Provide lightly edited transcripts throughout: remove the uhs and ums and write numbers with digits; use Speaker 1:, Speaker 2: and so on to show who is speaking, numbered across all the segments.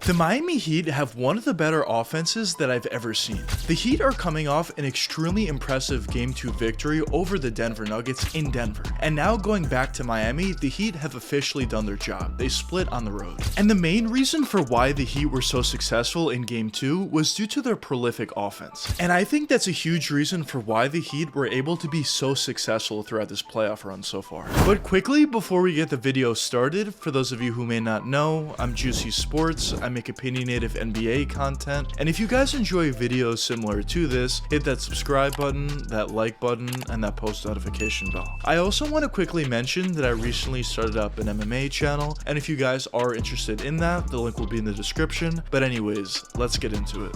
Speaker 1: The Miami Heat have one of the better offenses that I've ever seen. The Heat are coming off an extremely impressive Game 2 victory over the Denver Nuggets in Denver. And now going back to Miami, the Heat have officially done their job. They split on the road. And the main reason for why the Heat were so successful in Game 2 was due to their prolific offense. And I think that's a huge reason for why the Heat were able to be so successful throughout this playoff run so far. But quickly, before we get the video started, for those of you who may not know, I'm JuicySports. I make opinionated NBA content, and if you guys enjoy videos similar to this, hit that subscribe button, that like button, and that post notification bell. I also want to quickly mention that I recently started up an MMA channel, and if you guys are interested in that, the link will be in the description. But anyways, let's get into it.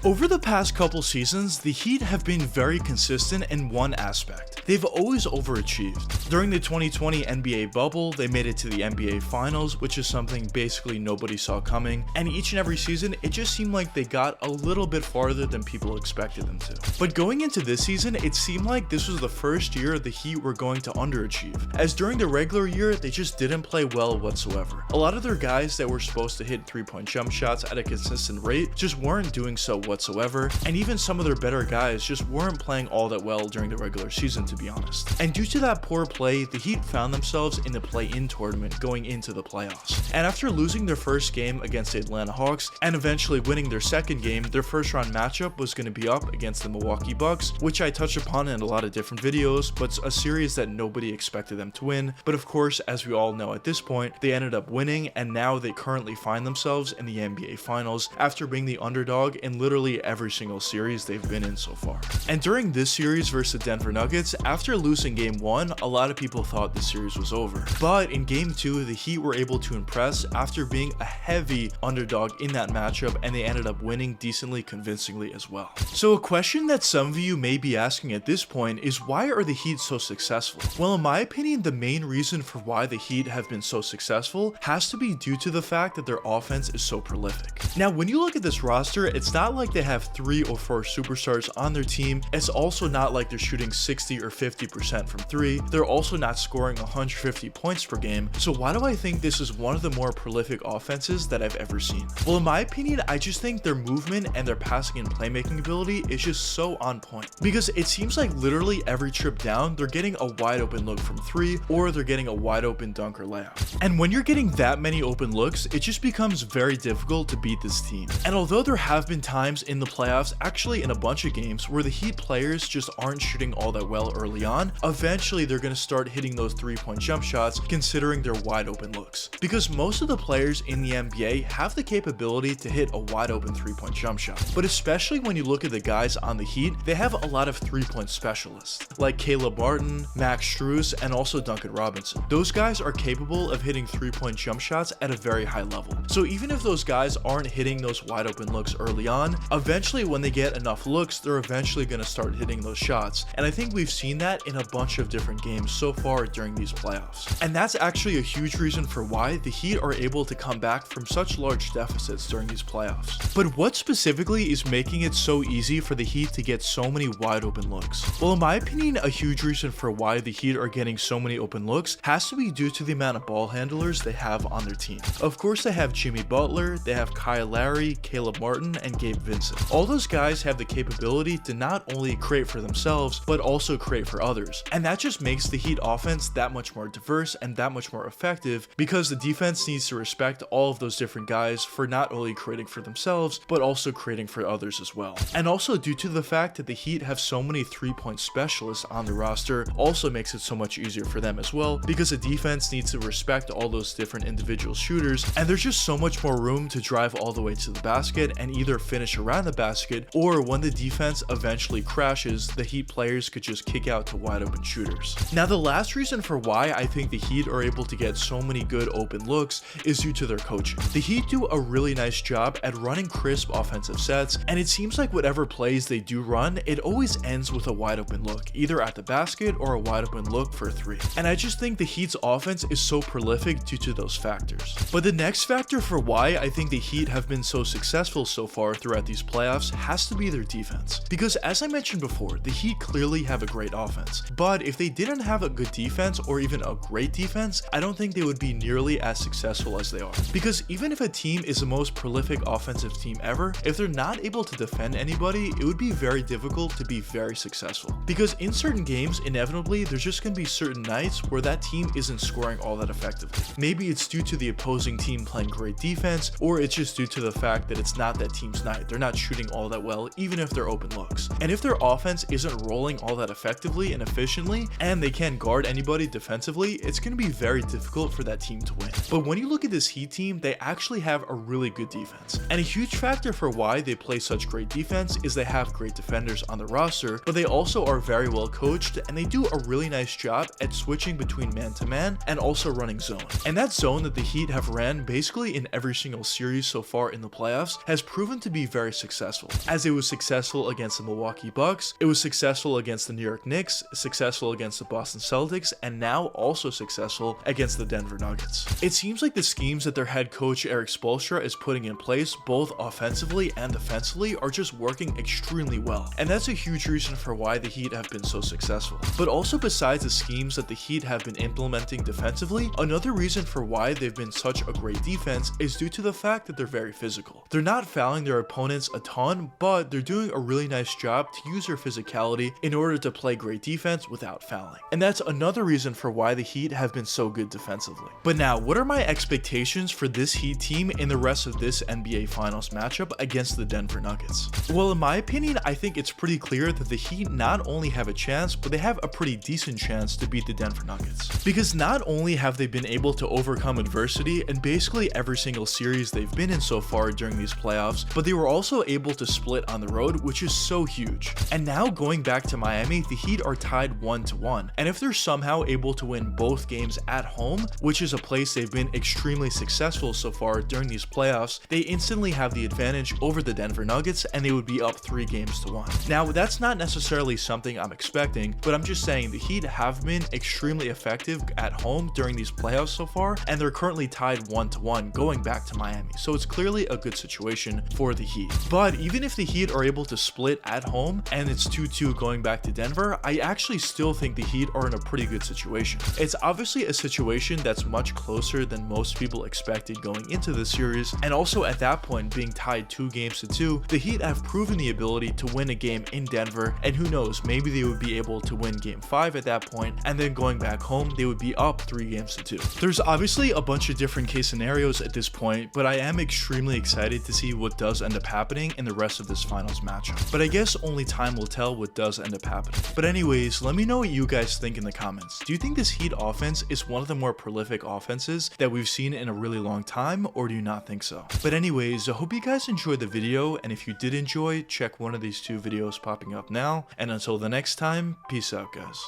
Speaker 1: Over the past couple seasons, the Heat have been very consistent in one aspect. They've always overachieved. During the 2020 NBA bubble, they made it to the NBA Finals, which is something basically nobody saw coming, and each and every season, it just seemed like they got a little bit farther than people expected them to. But going into this season, it seemed like this was the first year the Heat were going to underachieve, as during the regular year, they just didn't play well whatsoever. A lot of their guys that were supposed to hit three-point jump shots at a consistent rate just weren't doing so whatsoever, and even some of their better guys just weren't playing all that well during the regular season, to be honest. And due to that poor play, the Heat found themselves in the play-in tournament going into the playoffs. And after losing their first game against the Atlanta Hawks and eventually winning their second game, their first round matchup was going to be up against the Milwaukee Bucks, which I touched upon in a lot of different videos, but a series that nobody expected them to win. But of course, as we all know at this point, they ended up winning, and now they currently find themselves in the NBA Finals after being the underdog in literally every single series they've been in so far. And during this series versus the Denver Nuggets, after losing game 1, a lot of people thought the series was over. But in game 2, the Heat were able to impress after being a heavy underdog in that matchup, and they ended up winning decently convincingly as well. So a question that some of you may be asking at this point is, why are the Heat so successful? Well, in my opinion, the main reason for why the Heat have been so successful has to be due to the fact that their offense is so prolific. Now, when you look at this roster, it's not like they have 3 or 4 superstars on their team. It's also not like they're shooting 60 or 50% from 3. They're also not scoring 150 points per game. So why do I think this is one of the more prolific offenses that I've ever seen? Well, in my opinion, I just think their movement and their passing and playmaking ability is just so on point, because it seems like literally every trip down, they're getting a wide open look from 3, or they're getting a wide open dunk or layup. And when you're getting that many open looks, it just becomes very difficult to beat this team. And although there have been times in the playoffs, actually in a bunch of games, where the Heat players just aren't shooting all that well early on, eventually they're going to start hitting those 3-point jump shots considering their wide open looks. Because most of the players in the NBA have the capability to hit a wide open 3-point jump shot. But especially when you look at the guys on the Heat, they have a lot of 3-point specialists, like Caleb Martin, Max Strus, and also Duncan Robinson. Those guys are capable of hitting 3-point jump shots at a very high level. So even if those guys aren't hitting those wide open looks early on, eventually when they get enough looks, they're eventually going to start hitting those shots. And I think we've seen that in a bunch of different games so far during these playoffs. And that's actually a huge reason for why the Heat are able to come back from such large deficits during these playoffs. But what specifically is making it so easy for the Heat to get so many wide open looks? Well, in my opinion, a huge reason for why the Heat are getting so many open looks has to be due to the amount of ball handlers they have on their team. Of course, they have Jimmy Butler, they have Kyle Lowry, Caleb Martin, and Gabe Vincent. All those guys have the capability to not only create for themselves, but also create for others. And that just makes the Heat offense that much more diverse and that much more effective, because the defense needs to respect all of those different guys for not only creating for themselves, but also creating for others as well. And also due to the fact that the Heat have so many 3-point specialists on the roster also makes it so much easier for them as well, because the defense needs to respect all those different individual shooters, and there's just so much more room to drive all the way to the basket and either finish around the basket, or when the defense eventually crashes, the Heat players could just kick out to wide open shooters. Now, the last reason for why I think the Heat are able to get so many good open looks is due to their coaching. The Heat do a really nice job at running crisp offensive sets, and it seems like whatever plays they do run, it always ends with a wide open look, either at the basket or a wide open look for a 3. And I just think the Heat's offense is so prolific due to those factors. But the next factor for why I think the Heat have been so successful so far throughout these playoffs has to be their defense. Because as I mentioned before, the Heat clearly have a great offense, but if they didn't have a good defense or even a great defense, I don't think they would be nearly as successful as they are. Because even if a team is the most prolific offensive team ever, if they're not able to defend anybody, it would be very difficult to be very successful. Because in certain games, inevitably, there's just going to be certain nights where that team isn't scoring all that effectively. Maybe it's due to the opposing team playing great defense, or it's just due to the fact that it's not that team's night. They're not shooting all that well, even if they're open looks. And if their offense isn't rolling all that effectively and efficiently, and they can't guard anybody defensively, it's going to be very difficult for that team to win. But when you look at this Heat team, they actually have a really good defense. And a huge factor for why they play such great defense is they have great defenders on the roster, but they also are very well coached, and they do a really nice job at switching between man-to-man and also running zone. And that zone that the Heat have ran basically in every single series so far in the playoffs has proven to be very successful. As it was successful against the Milwaukee Bucks, it was successful against the New York Knicks, successful against the Boston Celtics, and now also successful against the Denver Nuggets. It seems like the schemes that their head coach Erik Spoelstra is putting in place, both offensively and defensively, are just working extremely well. And that's a huge reason for why the Heat have been so successful. But also besides the schemes that the Heat have been implementing defensively, another reason for why they've been such a great defense is due to the fact that they're very physical. They're not fouling their opponents a ton, but they're doing a really nice job to use their physicality in order to play great defense without fouling. And that's another reason for why the Heat have been so good defensively. But now, what are my expectations for this Heat team in the rest of this NBA Finals matchup against the Denver Nuggets? Well, in my opinion, I think it's pretty clear that the Heat not only have a chance, but they have a pretty decent chance to beat the Denver Nuggets. Because not only have they been able to overcome adversity in basically every single series they've been in so far during these playoffs, but they were also able to split on the road, which is so huge. And now going back to Miami, the Heat are tied 1-1. And if they're somehow able to win both games at home, which is a place they've been extremely successful so far during these playoffs, they instantly have the advantage over the Denver Nuggets, and they would be up 3-1. Now, that's not necessarily something I'm expecting, but I'm just saying the Heat have been extremely effective at home during these playoffs so far, and they're currently tied 1-1 going back to Miami. So it's clearly a good situation for the Heat. But even if the Heat are able to split at home and it's 2-2 going back to Denver, I actually still think the Heat are in a pretty good situation. It's obviously a situation that's much closer than most people expected going into this series, and also at that point being tied 2-2, the Heat have proven the ability to win a game in Denver, and who knows, maybe they would be able to win game 5 at that point, and then going back home they would be up 3-2. There's obviously a bunch of different case scenarios at this point, but I am extremely excited to see what does end up happening in the rest of this finals matchup. But I guess only time will tell what does end up happening. But anyways, let me know what you guys think in the comments. Do you think this Heat offense is one of the more prolific offenses that we've seen in a really long time, or do you not think so? But anyways, I hope you guys enjoyed the video, and if you did enjoy, check one of these 2 videos popping up now, and until the next time, peace out guys.